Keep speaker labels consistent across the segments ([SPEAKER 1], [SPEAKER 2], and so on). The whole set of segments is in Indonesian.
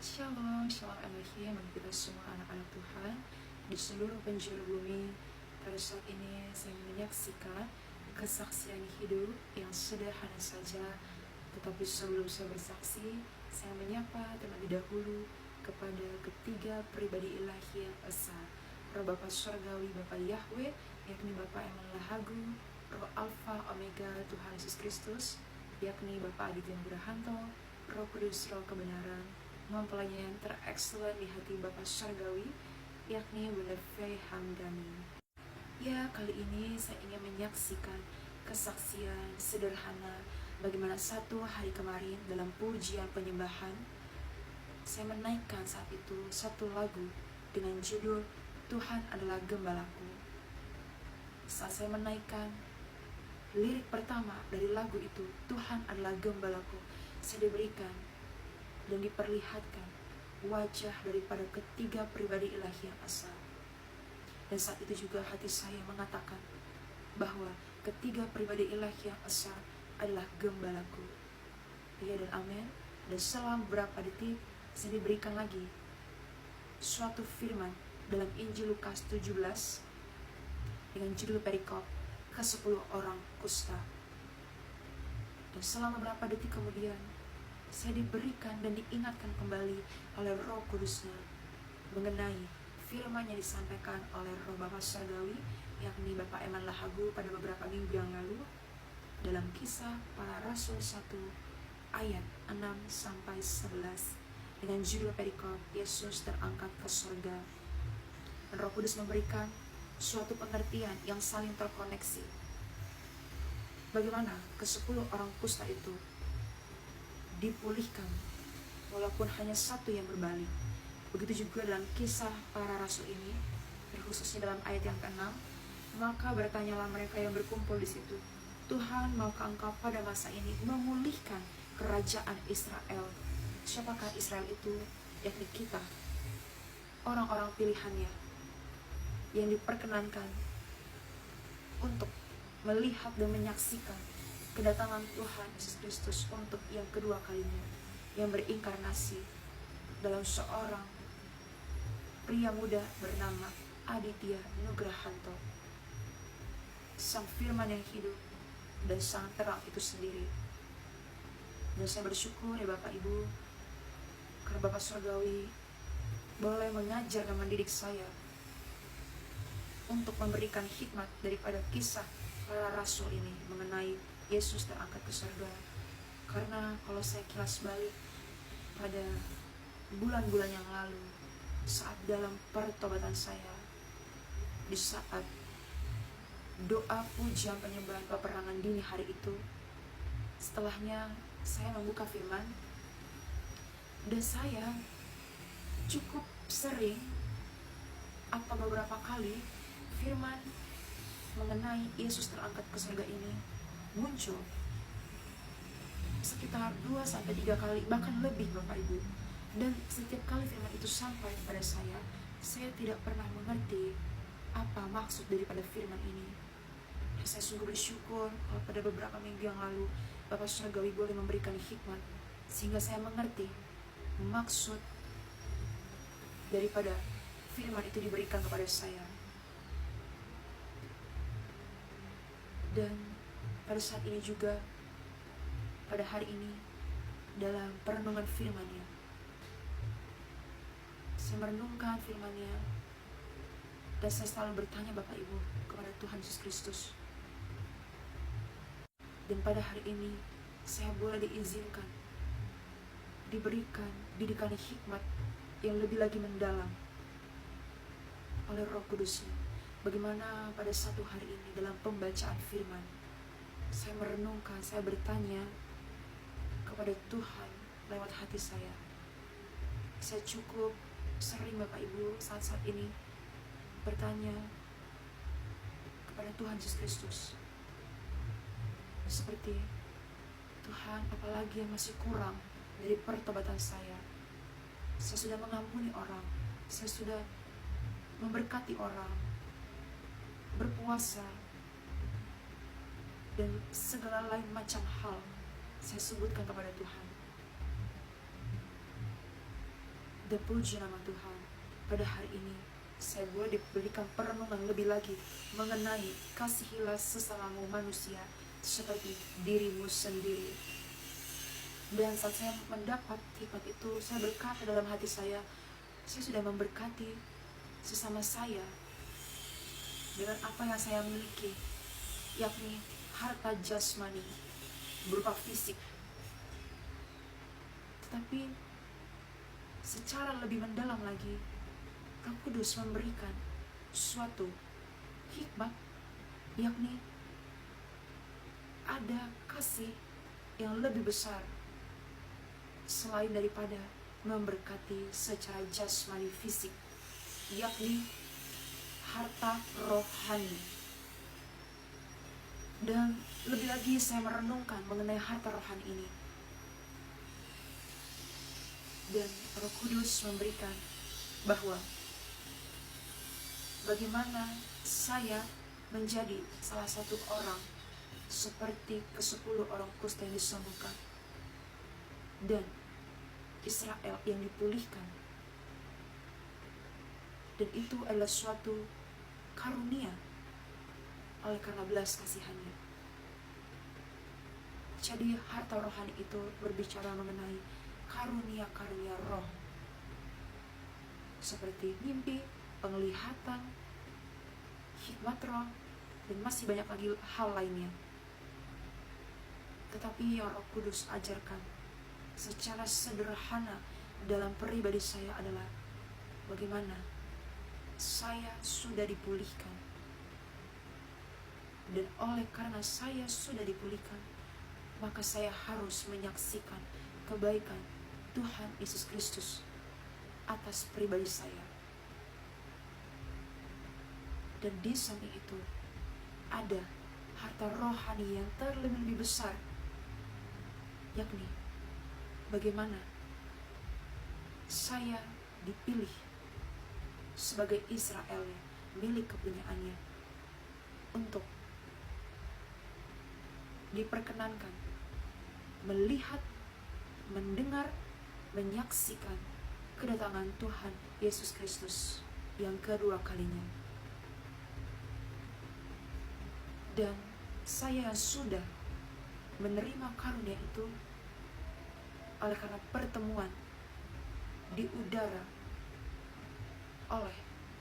[SPEAKER 1] Shalom, shalom Elohim bagi kita semua anak-anak Tuhan di seluruh penjuru bumi. Pada saat ini saya menyaksikan kesaksian hidup yang sederhana saja. Tetapi sebelum saya bersaksi, saya menyapa terlebih dahulu kepada ketiga pribadi ilahi yang esa, Roh Bapa Surgawi, Bapa Yahweh, yakni Bapa Emmanuel, Roh Alfa Omega Tuhan Yesus Kristus, yakni Bapa Aditya Burahanto, Roh Kudus, Roh Kebenaran, mempelai yang terexcellent di hati Bapa Surgawi, yakni Bunda Faye Hamdani. Ya, kali ini saya ingin menyaksikan kesaksian sederhana bagaimana satu hari kemarin dalam pujian penyembahan saya menaikkan saat itu satu lagu dengan judul Tuhan adalah Gembalaku. Saat saya menaikkan lirik pertama dari lagu itu, Tuhan adalah Gembalaku, saya diberikan dan diperlihatkan wajah daripada ketiga pribadi ilahi yang esa. Dan saat itu juga hati saya mengatakan bahwa ketiga pribadi ilahi yang esa adalah Gembalaku. Ya dan amin. Dan selang beberapa detik saya diberikan lagi suatu firman dalam Injil Lukas 17 dengan judul perikop ke-10 orang kusta. Dan selama beberapa detik kemudian saya diberikan dan diingatkan kembali oleh Roh Kudusnya mengenai firman yang disampaikan oleh Roh Bapa Surgawi, yakni Bapak Eman Lahagu pada beberapa minggu yang lalu dalam Kisah Para Rasul 1 ayat 6-11 dengan judul perikop Yesus terangkat ke surga. Dan Roh Kudus memberikan suatu pengertian yang saling terkoneksi. Bagaimana ke-10 orang kusta itu dipulihkan walaupun hanya satu yang berbalik. Begitu juga dalam Kisah Para Rasul ini, khususnya dalam ayat yang ke-6, maka bertanyalah mereka yang berkumpul di situ, Tuhan, maukah Engkau pada masa ini memulihkan kerajaan Israel? Siapakah Israel itu? Yakni kita, orang-orang pilihannya yang diperkenankan untuk melihat dan menyaksikan kedatangan Tuhan Yesus Kristus untuk yang kedua kalinya, yang berinkarnasi dalam seorang pria muda bernama Aditya Nugrahanto, sang firman yang hidup dan sang terang itu sendiri. Dan saya bersyukur ya Bapak Ibu, karena Bapak Surgawi boleh mengajar dan mendidik saya untuk memberikan hikmat daripada kisah para rasul ini mengenai Yesus terangkat ke surga. Karena kalau saya kilas balik pada bulan-bulan yang lalu, saat dalam pertobatan saya, di saat doa pujian penyembahan peperangan dini hari itu, setelahnya saya membuka firman, dan saya cukup sering atau beberapa kali firman mengenai Yesus terangkat ke surga ini muncul sekitar 2-3 kali, bahkan lebih Bapak Ibu. Dan setiap kali firman itu sampai pada saya tidak pernah mengerti apa maksud daripada firman ini. Dan saya sungguh bersyukur kalau pada beberapa minggu yang lalu Bapak Surgawi boleh memberikan hikmat sehingga saya mengerti maksud daripada firman itu diberikan kepada saya. Dan pada saat ini juga, pada hari ini, dalam perenungan firman-Nya, saya merenungkan firman-Nya, dan saya selalu bertanya Bapak Ibu kepada Tuhan Yesus Kristus. Dan pada hari ini, saya boleh diizinkan, diberikan didikan hikmat yang lebih lagi mendalam oleh Roh Kudusnya. Bagaimana pada satu hari ini dalam pembacaan firman, saya merenungkan, saya bertanya kepada Tuhan lewat hati saya. Saya cukup sering Bapak Ibu saat-saat ini bertanya kepada Tuhan Yesus Kristus, seperti, Tuhan, apalagi yang masih kurang dari pertobatan saya? Saya sudah mengampuni orang, saya sudah memberkati orang, berpuasa, dan segala lain macam hal saya sebutkan kepada Tuhan. Dan puji nama Tuhan, pada hari ini saya boleh diberikan perenungan lebih lagi mengenai kasihilah sesamamu manusia seperti dirimu sendiri. Dan saat saya mendapat hikmat itu, saya berkata dalam hati saya sudah memberkati sesama saya dengan apa yang saya miliki, yakni harta jasmani berupa fisik. Tetapi secara lebih mendalam lagi, Roh Kudus memberikan suatu hikmat, yakni ada kasih yang lebih besar selain daripada memberkati secara jasmani fisik, yakni harta rohani. Dan lebih lagi saya merenungkan mengenai harta rohani ini, dan Roh Kudus memberikan bahwa bagaimana saya menjadi salah satu orang seperti ke-10 orang kusta yang disembuhkan, dan Israel yang dipulihkan. Dan itu adalah suatu karunia oleh karena belas kasihannya. Jadi harta rohani itu berbicara mengenai karunia-karunia roh, seperti mimpi, penglihatan, hikmat roh, dan masih banyak lagi hal lainnya. Tetapi yang Roh Kudus ajarkan secara sederhana dalam pribadi saya adalah bagaimana saya sudah dipulihkan. Dan oleh karena saya sudah dipulihkan, maka saya harus menyaksikan kebaikan Tuhan Yesus Kristus atas pribadi saya. Dan di samping itu ada harta rohani yang terlebih besar, yakni bagaimana saya dipilih sebagai Israel milik kepunyaannya untuk diperkenankan melihat, mendengar, menyaksikan kedatangan Tuhan Yesus Kristus yang kedua kalinya. Dan saya sudah menerima karunia itu oleh karena pertemuan di udara oleh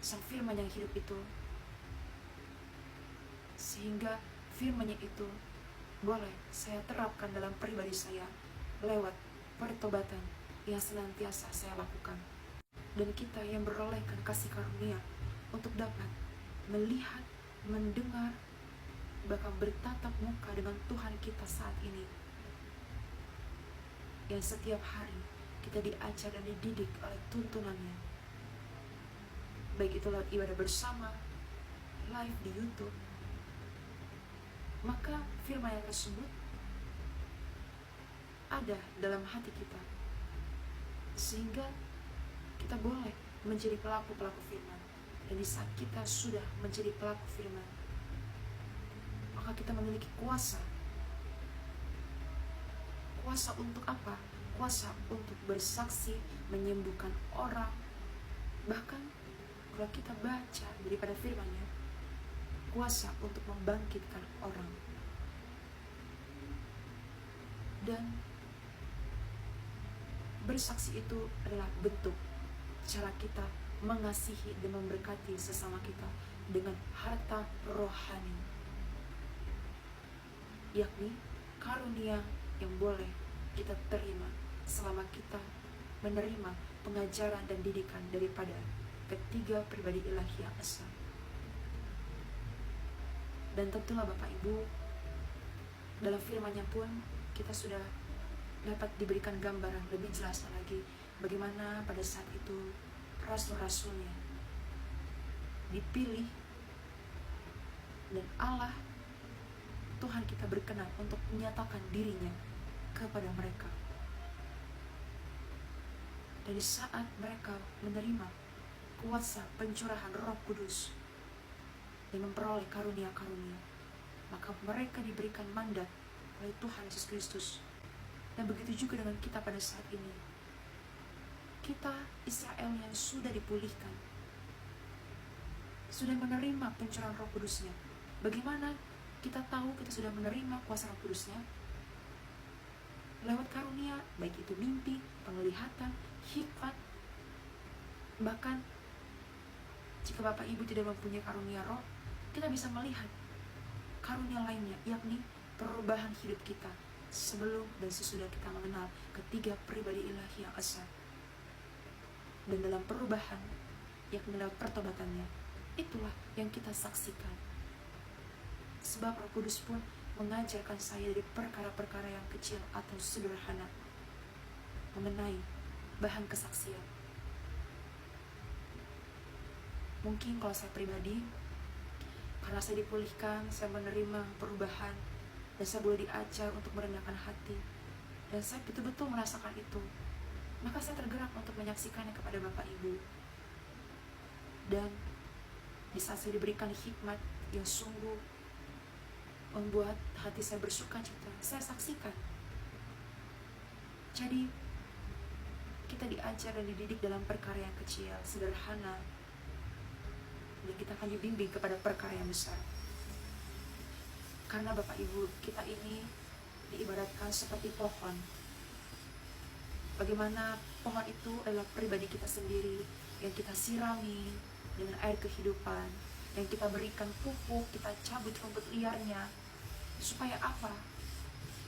[SPEAKER 1] Sang Firman yang hidup itu, sehingga firman-Nya itu boleh saya terapkan dalam pribadi saya lewat pertobatan yang senantiasa saya lakukan. Dan kita yang berolehkan kasih karunia untuk dapat melihat, mendengar, bahkan bertatap muka dengan Tuhan kita saat ini, yang setiap hari kita diajar dan dididik oleh tuntunannya, baik itu lewat ibadah bersama, live di YouTube. Maka firman yang tersebut ada dalam hati kita, sehingga kita boleh menjadi pelaku-pelaku firman. Dan di saat kita sudah menjadi pelaku firman, maka kita memiliki kuasa. Kuasa untuk apa? Kuasa untuk bersaksi, menyembuhkan orang. Bahkan kalau kita baca daripada firman-Nya, kuasa untuk membangkitkan orang. Dan bersaksi itu adalah bentuk cara kita mengasihi dan memberkati sesama kita dengan harta rohani, yakni karunia yang boleh kita terima selama kita menerima pengajaran dan didikan daripada ketiga pribadi ilahi yang esa. Dan tentulah Bapak Ibu, dalam firman-Nya pun kita sudah dapat diberikan gambaran lebih jelas lagi bagaimana pada saat itu rasul-rasulnya dipilih, dan Allah Tuhan kita berkenan untuk menyatakan dirinya kepada mereka. Dari saat mereka menerima kuasa pencurahan Roh Kudus dan memperoleh karunia-karunia, maka mereka diberikan mandat oleh Tuhan Yesus Kristus. Dan begitu juga dengan kita pada saat ini. kita Israel yang sudah dipulihkan, sudah menerima pencurahan Roh Kudusnya. Bagaimana kita tahu kita sudah menerima kuasa Roh Kudusnya? Lewat karunia, baik itu mimpi, penglihatan, hikmat. Bahkan jika Bapak Ibu tidak mempunyai karunia roh, kita bisa melihat karunia lainnya, yakni perubahan hidup kita sebelum dan sesudah kita mengenal ketiga pribadi ilahi yang esa. Dan dalam perubahan, yakni dalam pertobatannya, itulah yang kita saksikan. Sebab Roh Kudus pun mengajarkan saya dari perkara-perkara yang kecil atau sederhana mengenai bahan kesaksian. Mungkin kalau saya pribadi, karena saya dipulihkan, saya menerima perubahan, dan saya boleh diajar untuk merendahkan hati, dan saya betul-betul merasakan itu, maka saya tergerak untuk menyaksikannya kepada Bapak Ibu. Dan di saat saya diberikan hikmat yang sungguh membuat hati saya bersuka cita, saya saksikan. Jadi kita diajar dan dididik dalam perkara yang kecil, sederhana, dan kita akan dibimbing kepada perkara yang besar. Karena Bapak Ibu, kita ini diibaratkan seperti pohon. Bagaimana pohon itu adalah pribadi kita sendiri, yang kita sirami dengan air kehidupan, yang kita berikan pupuk, kita cabut rumput liarnya. Supaya apa?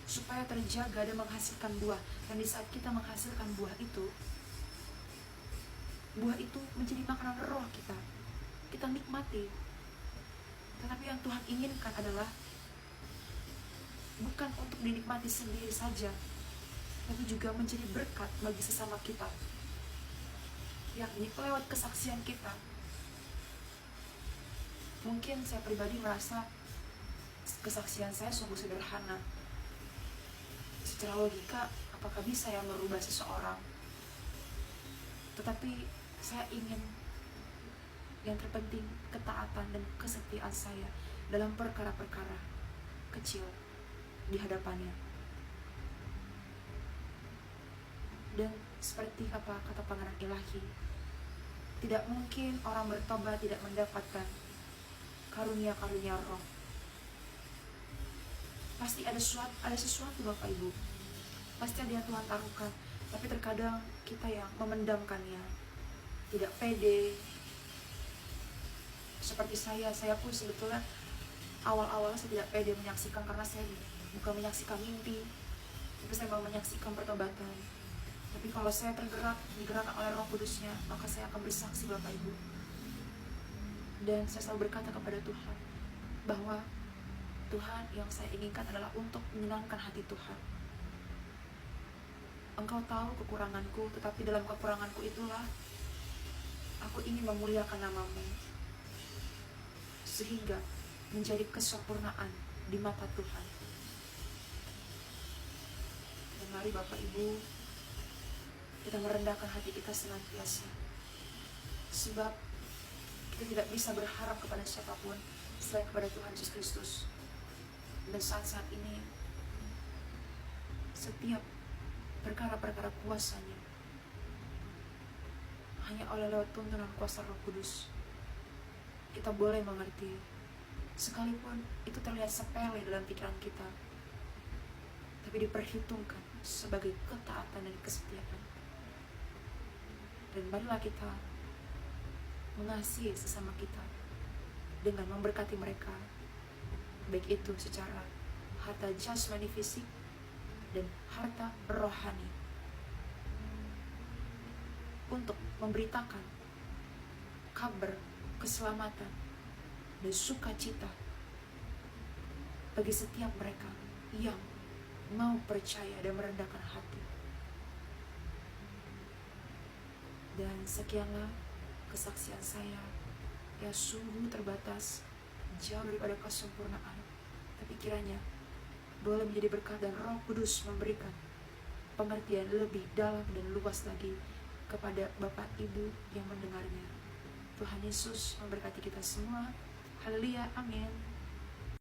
[SPEAKER 1] Supaya terjaga dan menghasilkan buah. Dan di saat kita menghasilkan buah itu menjadi makanan roh kita. Kita nikmati. Tetapi yang Tuhan inginkan adalah bukan untuk dinikmati sendiri saja, tapi juga menjadi berkat bagi sesama kita, yakni lewat kesaksian kita. Mungkin saya pribadi merasa kesaksian saya sungguh sederhana. Secara logika, apakah bisa yang merubah seseorang? Tetapi saya ingin yang terpenting ketaatan dan kesetiaan saya dalam perkara-perkara kecil di hadapannya. Dan seperti apa kata pangeran ilahi, tidak mungkin orang bertobat tidak mendapatkan karunia-karunia roh. Pasti ada sesuatu Bapak Ibu, pasti ada yang Tuhan taruhkan. Tapi terkadang kita yang memendamkannya, tidak pede. Seperti saya pun sebetulnya awal-awalnya saya tidak pede menyaksikan, karena saya bukan menyaksikan mimpi, tapi saya mau menyaksikan pertobatan. Tapi kalau saya digerakkan oleh Roh Kudusnya, maka saya akan bersaksi Bapak Ibu. Dan saya selalu berkata kepada Tuhan bahwa Tuhan, yang saya inginkan adalah untuk menyenangkan hati Tuhan. Engkau tahu kekuranganku, tetapi dalam kekuranganku itulah aku ingin memuliakan nama-Mu, sehingga menjadi kesempurnaan di mata Tuhan. Dan mari Bapak Ibu, kita merendahkan hati kita senantiasa, sebab kita tidak bisa berharap kepada siapapun selain kepada Tuhan Yesus Kristus. Dan saat-saat ini, setiap perkara-perkara kuasanya hanya oleh lewat tuntunan kuasa Roh Kudus kita boleh mengerti, sekalipun itu terlihat sepele dalam pikiran kita, tapi diperhitungkan sebagai ketaatan dan kesetiaan. Dan marilah kita mengasihi sesama kita dengan memberkati mereka, baik itu secara harta jasmani fisik dan harta rohani, untuk memberitakan kabar keselamatan dan sukacita bagi setiap mereka yang mau percaya dan merendahkan hati. Dan sekianlah kesaksian saya yang sungguh terbatas, jauh daripada kesempurnaan, tapi kiranya boleh menjadi berkat dan Roh Kudus memberikan pengertian lebih dalam dan luas lagi kepada Bapak Ibu yang mendengarnya. Tuhan Yesus memberkati kita semua. Haleluya, amin.